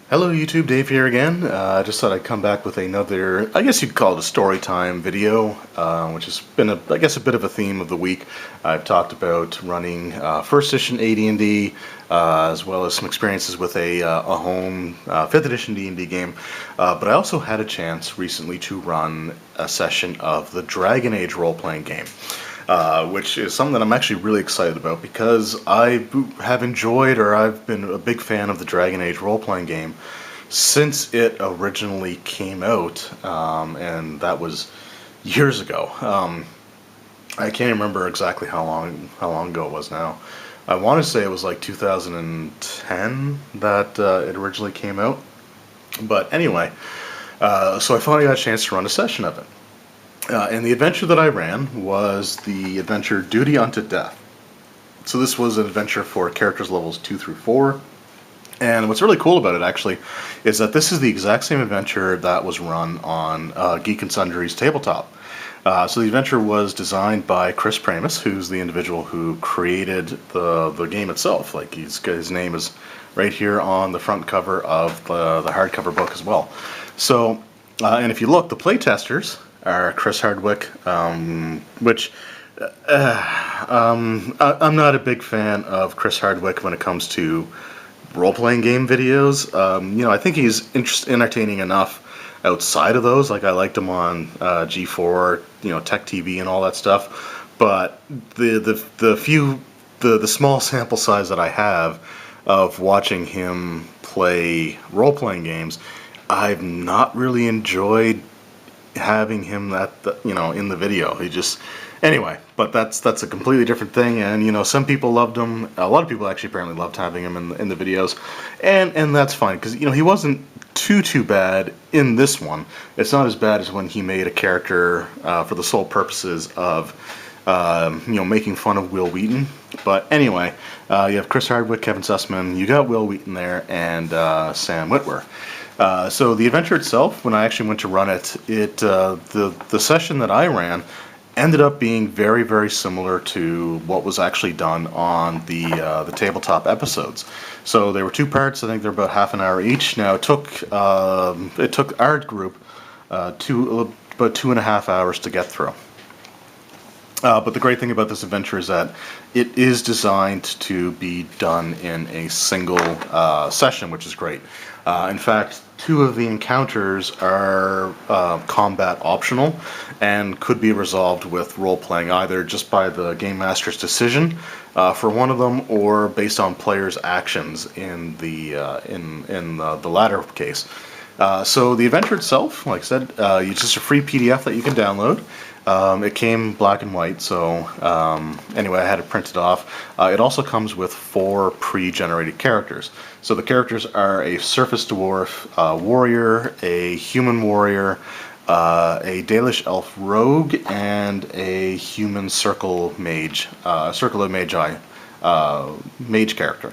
Hello YouTube, Dave here again. I just thought I'd come back with another, I guess you'd call it a story time video, which has been, I guess, a bit of a theme of the week. I've talked about running first edition AD&D, as well as some experiences with a home 5th edition D&D game. But I also had a chance recently to run a session of the Dragon Age role-playing game. Which is something that I'm actually really excited about because I have enjoyed, or I've been a big fan of the Dragon Age role-playing game since it originally came out, and that was years ago. I can't remember exactly how long ago it was now. I want to say it was like 2010 that it originally came out. But anyway, so I finally got a chance to run a session of it. And the adventure that I ran was the adventure Duty Unto Death. So this was an adventure for characters levels 2 through 4. And what's really cool about it, actually, is that this is the exact same adventure that was run on Geek and Sundry's tabletop. So the adventure was designed by Chris Pramus, who's the individual who created the game itself. Like, his name is right here on the front cover of the hardcover book as well. So, and if you look, the playtesters are Chris Hardwick, which I'm not a big fan of Chris Hardwick when it comes to role-playing game videos. I think he's entertaining enough outside of those. Like, I liked him on G4, Tech TV and all that stuff. But the small sample size that I have of watching him play role-playing games, I've not really enjoyed having him in the video. Anyway, but that's a completely different thing. And some people loved him. A lot of people actually apparently loved having him in the videos, and that's fine because he wasn't too bad in this one. It's not as bad as when he made a character for the sole purposes of making fun of Will Wheaton. But anyway, you have Chris Hardwick, Kevin Sussman, you got Will Wheaton there, and Sam Witwer. So the adventure itself, when I actually went to run it, the session that I ran ended up being very, very similar to what was actually done on the tabletop episodes. So there were 2 parts. I think they're about half an hour each. Now it took our group about 2.5 hours to get through. But the great thing about this adventure is that it is designed to be done in a single session, which is great. In fact, 2 of the encounters are combat optional and could be resolved with role-playing, either just by the Game Master's decision for one of them, or based on players' actions in the latter case. So the adventure itself, like I said, it's just a free PDF that you can download. It came black and white, so anyway, I had it printed off. It also comes with 4 pre-generated characters. So the characters are a Surface Dwarf warrior, a human warrior, a Dalish elf rogue, and a human circle of magi mage character.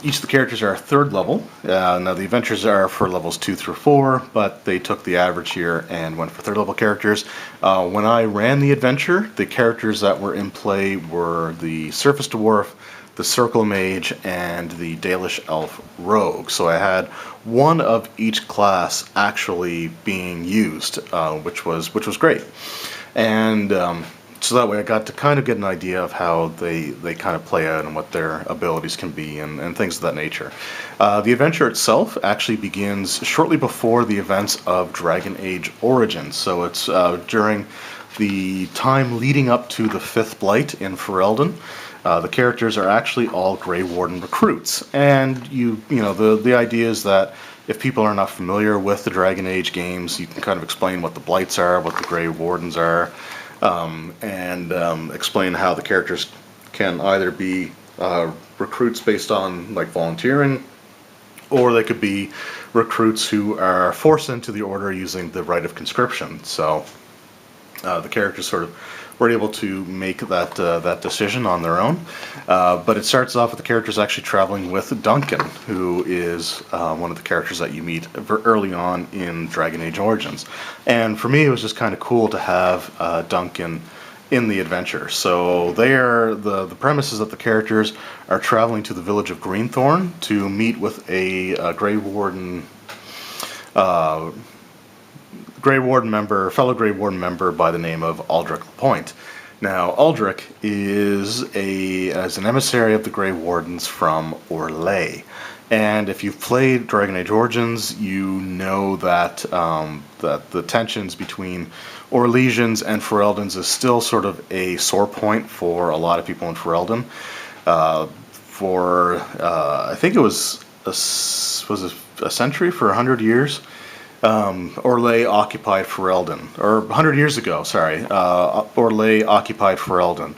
Each of the characters are 3rd level. Now the adventures are for levels 2 through 4, but they took the average here and went for 3rd level characters. When I ran the adventure, the characters that were in play were the Surface Dwarf, the Circle Mage, and the Dalish Elf Rogue. So I had one of each class actually being used, which was great. And so that way I got to kind of get an idea of how they kind of play out and what their abilities can be and things of that nature. The adventure itself actually begins shortly before the events of Dragon Age Origins. So it's during the time leading up to the 5th Blight in Ferelden. The characters are actually all Grey Warden recruits. And the idea is that if people are not familiar with the Dragon Age games, you can kind of explain what the Blights are, what the Grey Wardens are, and explain how the characters can either be recruits based on like volunteering, or they could be recruits who are forced into the order using the rite of conscription. So the characters sort of were able to make that decision on their own. But it starts off with the characters actually traveling with Duncan, who is one of the characters that you meet early on in Dragon Age Origins. And for me, it was just kind of cool to have Duncan in the adventure. So they are the premise is that the characters are traveling to the village of Greenthorn to meet with a Grey Warden. Grey Warden member, fellow Grey Warden member by the name of Aldrich Lapointe. Now, Aldrich is as an emissary of the Grey Wardens from Orlais. And if you've played Dragon Age Origins, you know that that the tensions between Orlesians and Ferelden's is still sort of a sore point for a lot of people in Ferelden. I think it was a century, for 100 years. Orlais occupied Ferelden, or 100 years ago, sorry, Orlais occupied Ferelden.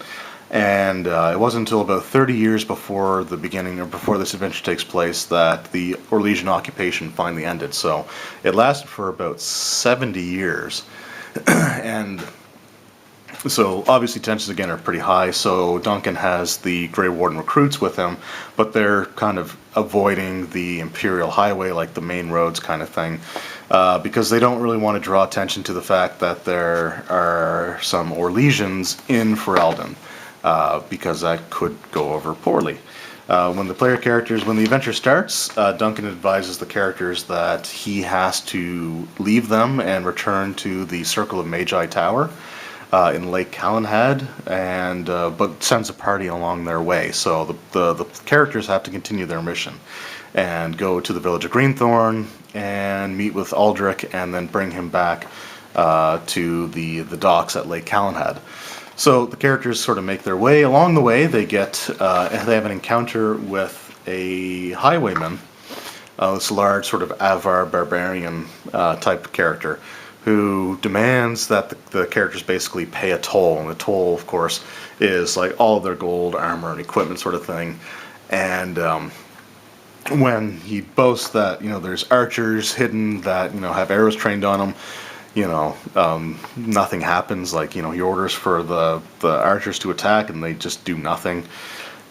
And it wasn't until about 30 years before the beginning, or before this adventure takes place, that the Orlesian occupation finally ended. So it lasted for about 70 years. And so obviously tensions again are pretty high, so Duncan has the Grey Warden recruits with him, but they're kind of avoiding the Imperial Highway, like the main roads kind of thing, because they don't really want to draw attention to the fact that there are some Orlesians in Ferelden, because that could go over poorly. When the adventure starts, Duncan advises the characters that he has to leave them and return to the Circle of Magi Tower in Lake Calenhad, and but sends a party along their way. So the characters have to continue their mission and go to the village of Greenthorn and meet with Aldrich, and then bring him back to the docks at Lake Calenhad. So the characters sort of make their way. Along the way, they have an encounter with a highwayman, this large sort of Avar barbarian type character, who demands that the characters basically pay a toll. And the toll, of course, is like all of their gold, armor, and equipment sort of thing. And when he boasts that, there's archers hidden that, have arrows trained on them, nothing happens. Like, he orders for the archers to attack, and they just do nothing.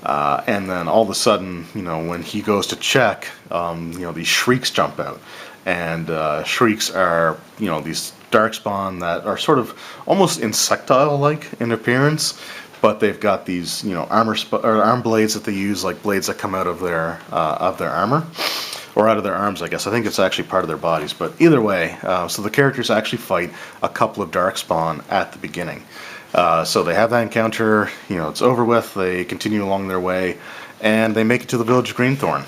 And then all of a sudden, when he goes to check, these shrieks jump out. And shrieks are, these darkspawn that are sort of almost insectile-like in appearance, but they've got these, arm blades that they use, like blades that come out of their armor, or out of their arms, I guess. I think it's actually part of their bodies, but either way, so the characters actually fight a couple of darkspawn at the beginning. So they have that encounter, it's over with, they continue along their way, and they make it to the village of Greenthorn.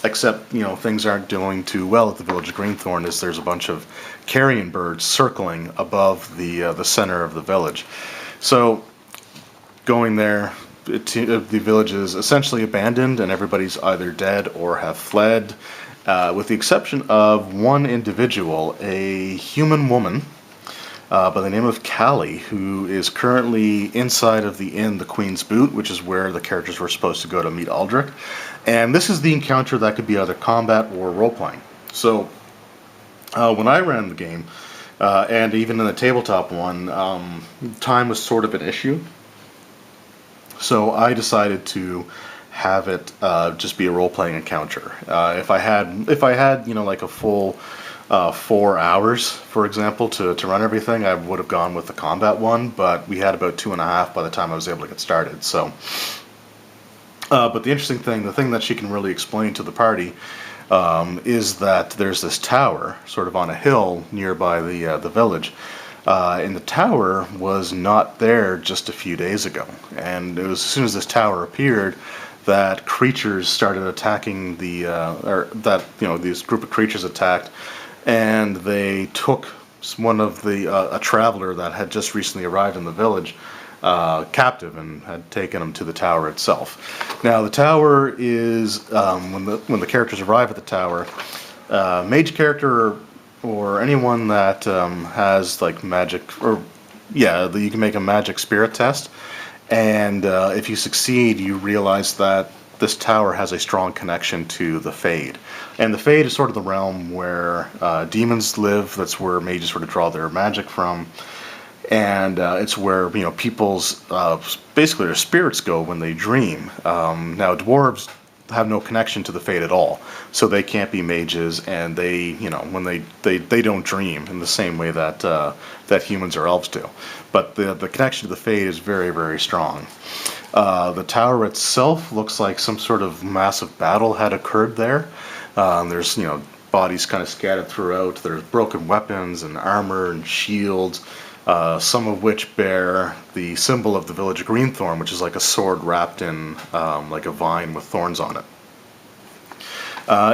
Except, things aren't doing too well at the village of Greenthorn, as there's a bunch of carrion birds circling above the center of the village. So, going there, the village is essentially abandoned, and everybody's either dead or have fled, with the exception of one individual, a human woman by the name of Callie, who is currently inside of the inn, the Queen's Boot, which is where the characters were supposed to go to meet Aldrich. And this is the encounter that could be either combat or role-playing. So, when I ran the game, and even in the tabletop one, time was sort of an issue. So I decided to have it just be a role-playing encounter. If I had like a full 4 hours, for example, to run everything, I would have gone with the combat one, but we had about 2.5 by the time I was able to get started. So, but the interesting thing, the thing that she can really explain to the party, is that there's this tower, sort of on a hill nearby the village. And the tower was not there just a few days ago. And it was as soon as this tower appeared that creatures started attacking this group of creatures attacked, and they took one of a traveler that had just recently arrived in the village captive, and had taken him to the tower itself. Now the tower is, when the characters arrive at the tower, mage character or anyone that has like magic, you can make a magic spirit test, and if you succeed, you realize that this tower has a strong connection to the Fade. And the Fade is sort of the realm where demons live. That's where mages sort of draw their magic from. And it's where, people's, basically their spirits go when they dream. Now, dwarves have no connection to the Fate at all, so they can't be mages, and they, you know, when they don't dream in the same way that that humans or elves do. But the connection to the Fate is very, very strong. The tower itself looks like some sort of massive battle had occurred there. There's, you know, bodies kind of scattered throughout. There's broken weapons and armor and shields, some of which bear the symbol of the village Greenthorn, which is like a sword wrapped in like a vine with thorns on it.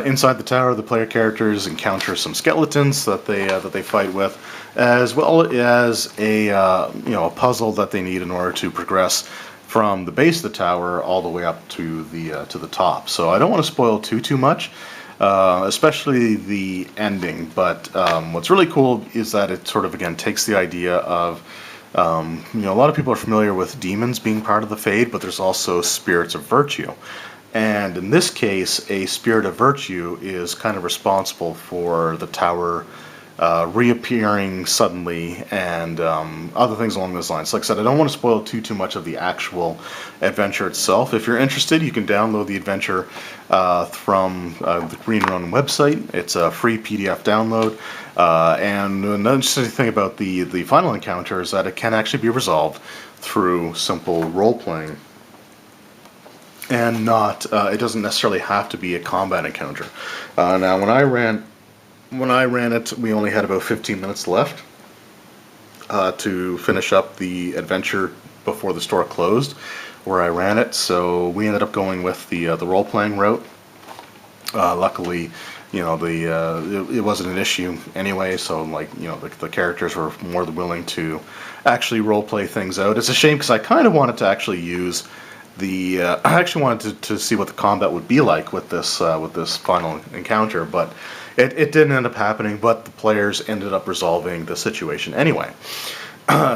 Inside the tower, the player characters encounter some skeletons that they fight with, as well as a you know, a puzzle that they need in order to progress from the base of the tower all the way up to the top. So I don't want to spoil too much, especially the ending. But what's really cool is that it sort of again takes the idea of you know, a lot of people are familiar with demons being part of the Fade, but there's also spirits of virtue. And in this case, a spirit of virtue is kind of responsible for the tower reappearing suddenly and other things along those lines. Like I said, I don't want to spoil too much of the actual adventure itself. If you're interested, you can download the adventure from the Green Run website. It's a free PDF download. And another interesting thing about the final encounter is that it can actually be resolved through simple role-playing. And not, it doesn't necessarily have to be a combat encounter. Now, when I ran it, we only had about 15 minutes left to finish up the adventure before the store closed, where I ran it. So we ended up going with the role-playing route. Luckily, you know, it wasn't an issue anyway. So, like, you know, the characters were more than willing to actually role-play things out. It's a shame because I kind of wanted to actually use I actually wanted to see what the combat would be like with this final encounter, but it didn't end up happening. But the players ended up resolving the situation anyway.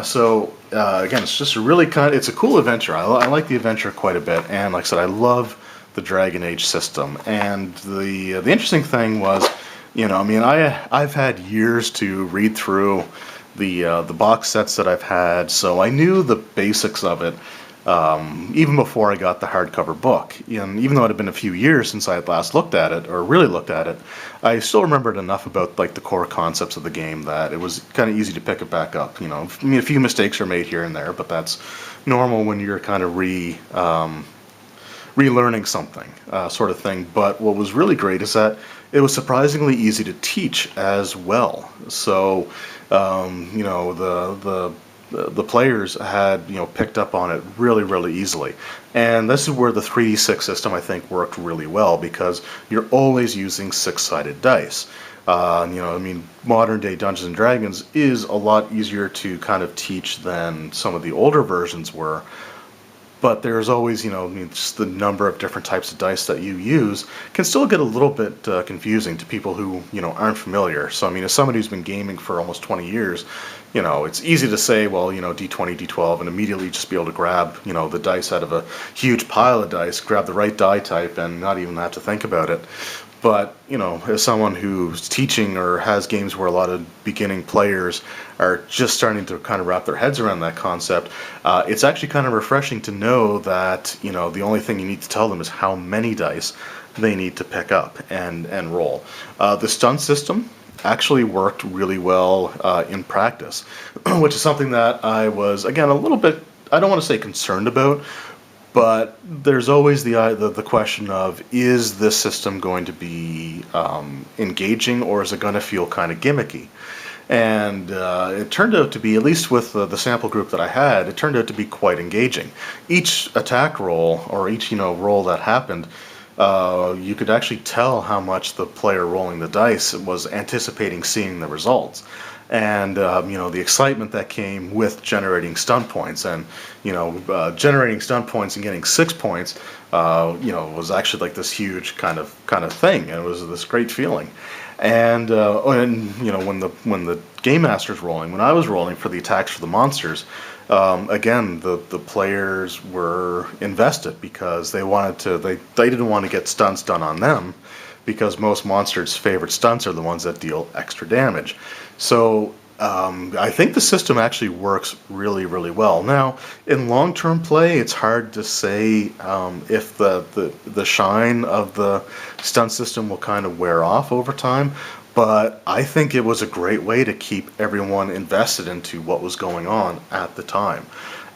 So again, it's just a really it's a cool adventure. I like the adventure quite a bit, and like I said, I love the Dragon Age system. And the interesting thing was, you know, I mean, I've had years to read through the box sets that I've had, so I knew the basics of it. Even before I got the hardcover book. And even though it had been a few years since I had last looked at it, or really looked at it, I still remembered enough about like the core concepts of the game that it was kind of easy to pick it back up. You know, I mean, a few mistakes are made here and there, but that's normal when you're kind of relearning something, sort of thing. But what was really great is that it was surprisingly easy to teach as well. So, you know, the players had, you know, picked up on it really easily. And this is where the 3d6 system, I think, worked really well, because you're always using 6-sided dice. You know, I mean, modern day Dungeons and Dragons is a lot easier to kind of teach than some of the older versions were. But there's always, you know, I mean, just the number of different types of dice that you use can still get a little bit confusing to people who, you know, aren't familiar. So, I mean, as somebody who's been gaming for almost 20 years, you know, it's easy to say, well, you know, D20, D12, and immediately just be able to grab, you know, the dice out of a huge pile of dice, grab the right die type, and not even have to think about it. But, you know, as someone who's teaching or has games where a lot of beginning players are just starting to kind of wrap their heads around that concept, it's actually kind of refreshing to know that, you know, the only thing you need to tell them is how many dice they need to pick up and roll. The stun system actually worked really well in practice, which is something that I was, again, a little bit, I don't want to say concerned about, but there's always the question of, is this system going to be engaging, or is it going to feel kind of gimmicky? And it turned out to be, at least with the sample group that I had, it turned out to be quite engaging. Each attack roll, or each, you know, roll that happened, you could actually tell how much the player rolling the dice was anticipating seeing the results. And you know, the excitement that came with generating stun points, and you know, generating stun points and getting 6 points, you know, was actually like this huge kind of thing. And it was this great feeling. And you know, when the game master's rolling, when I was rolling for the attacks for the monsters, again, the players were invested, because they wanted to, they didn't want to get stunts done on them, because most monsters' favorite stunts are the ones that deal extra damage. So I think the system actually works really, really well. Now, in long-term play, it's hard to say if the shine of the stunt system will kind of wear off over time, but I think it was a great way to keep everyone invested into what was going on at the time.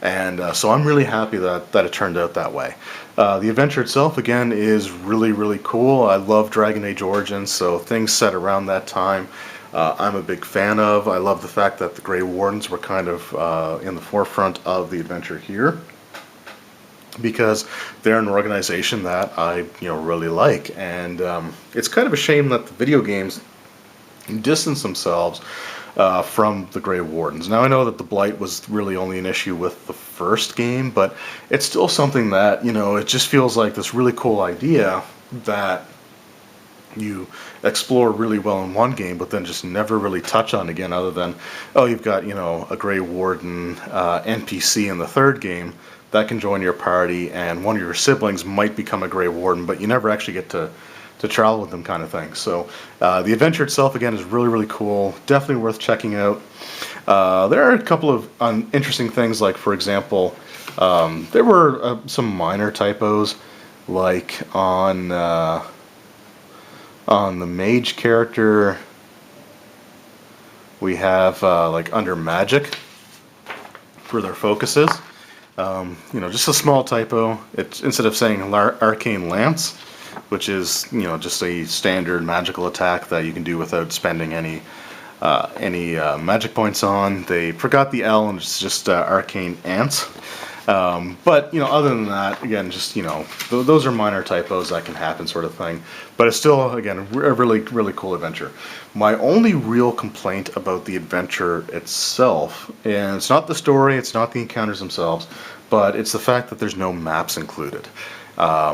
And so I'm really happy that it turned out that way. The adventure itself, again, is really, really cool. I love Dragon Age Origins, so things set around that time I'm a big fan of. I love the fact that the Grey Wardens were kind of in the forefront of the adventure here, because they're an organization that I really like, and it's kind of a shame that the video games distance themselves from the Grey Wardens. Now I know that the Blight was really only an issue with the first game, but it's still something that it just feels like this really cool idea that you explore really well in one game, but then just never really touch on again, other than, oh, you've got a Grey Warden NPC in the third game that can join your party, and one of your siblings might become a Grey Warden, but you never actually get to travel with them, kind of thing. So the adventure itself, again, is really, really cool. Definitely worth checking out. There are a couple of interesting things, like, for example, there were some minor typos, like on the mage character. We have like under magic for their focuses. Just a small typo. It's, instead of saying arcane lance, which is just a standard magical attack that you can do without spending any magic points on, they forgot the L and it's just arcane ants. But other than that, again, just those are minor typos that can happen, sort of thing. But it's still, again, a really, really cool adventure. My only real complaint about the adventure itself, and it's not the story, it's not the encounters themselves, but it's the fact that there's no maps included. I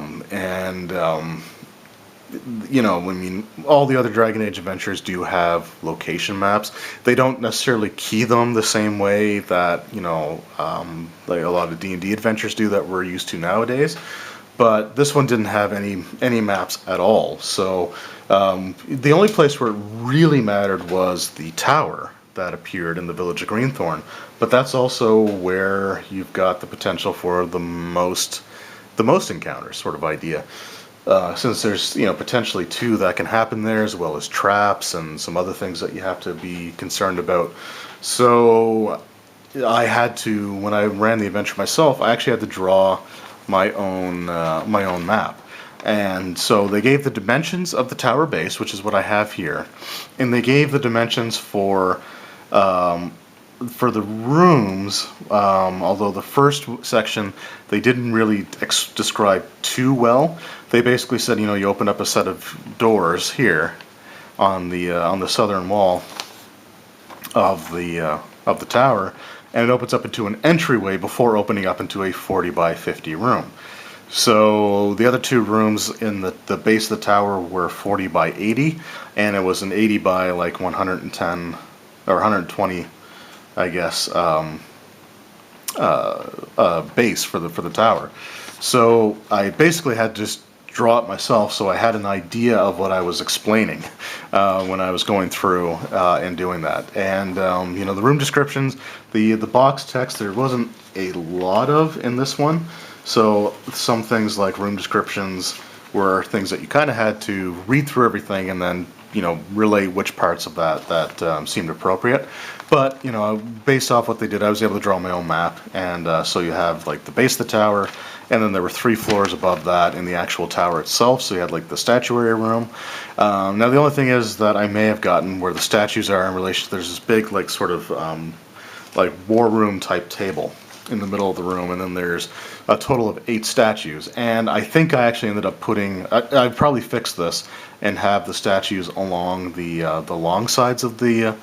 mean, all the other Dragon Age adventures do have location maps. They don't necessarily key them the same way that, like a lot of D&D adventures do that we're used to nowadays. But this one didn't have any maps at all. So the only place where it really mattered was the tower that appeared in the village of Greenthorn. But that's also where you've got the potential for the most encounters, sort of idea. Since there's potentially 2 that can happen there, as well as traps and some other things that you have to be concerned about. So I had to, when I ran the adventure myself, I actually had to draw my own map. And so they gave the dimensions of the tower base, which is what I have here, and they gave the dimensions for the rooms, although the first section they didn't really describe too well. They basically said, you open up a set of doors here on the southern wall of the tower, and it opens up into an entryway before opening up into a 40 by 50 room. So the other 2 rooms in the base of the tower were 40 by 80, and it was an 80 by like 110 or 120, I guess, base for the tower. So I basically had to just draw it myself, so I had an idea of what I was explaining when I was going through and doing that. And the room descriptions, the box text, there wasn't a lot of in this one. So some things like room descriptions were things that you kind of had to read through everything and then relay which parts of that seemed appropriate. But based off what they did, I was able to draw my own map, and so you have like the base of the tower, and then there were 3 floors above that in the actual tower itself. So you had like the statuary room. Now the only thing is that I may have gotten where the statues are in relation to, there's this big like sort of like war room type table in the middle of the room, and then there's a total of 8 statues. And I think I actually ended up putting, I'd probably fix this and have the statues along the long sides of the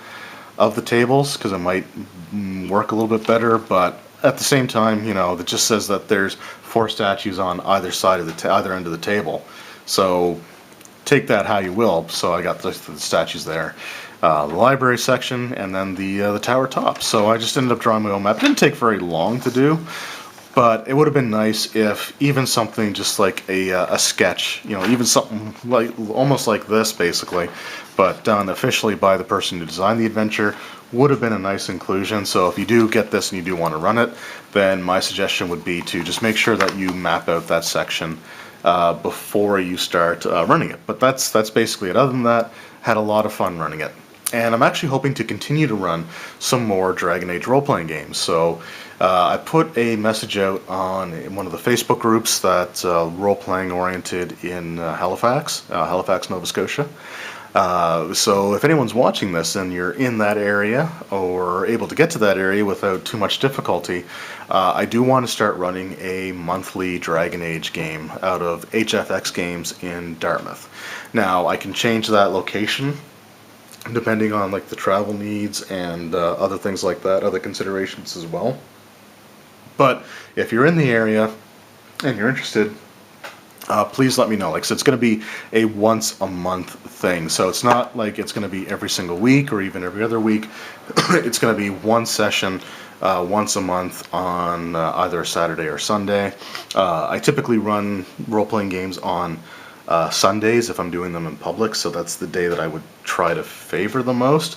tables, because it might work a little bit better. But at the same time, it just says that there's 4 statues on either side of either end of the table. So take that how you will. So I got the statues there. The library section, and then the tower top. So I just ended up drawing my own map. It didn't take very long to do, But it would have been nice if even something just like a sketch, even something like almost like this basically, but done officially by the person who designed the adventure would have been a nice inclusion. So if you do get this and you do want to run it, then my suggestion would be to just make sure that you map out that section before you start running it. But that's basically it. Other than that, had a lot of fun running it. And I'm actually hoping to continue to run some more Dragon Age role-playing games. So I put a message out on one of the Facebook groups that's role-playing oriented in Halifax, Nova Scotia. So if anyone's watching this and you're in that area or able to get to that area without too much difficulty, I do want to start running a monthly Dragon Age game out of HFX Games in Dartmouth. Now I can change that location depending on like the travel needs and other things like that, other considerations as well. But if you're in the area and you're interested, please let me know. Like I said, it's going to be a once a month thing. So it's not like it's going to be every single week or even every other week. It's going to be one session once a month on either a Saturday or Sunday. I typically run role-playing games on Sundays if I'm doing them in public, so that's the day that I would try to favor the most.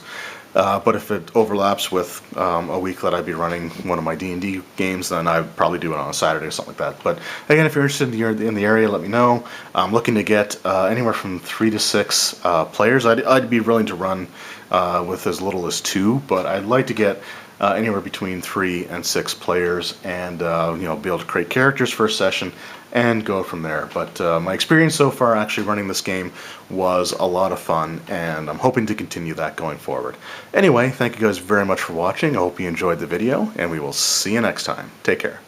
But if it overlaps with a week that I'd be running one of my D&D games, then I would probably do it on a Saturday or something like that. But again, if you're interested in the area, let me know. I'm looking to get anywhere from 3 to 6 players. I'd be willing to run with as little as 2, but I'd like to get anywhere between 3 and 6 players, and be able to create characters for a session and go from there. But my experience so far actually running this game was a lot of fun, and I'm hoping to continue that going forward. Anyway, thank you guys very much for watching. I hope you enjoyed the video, and we will see you next time. Take care.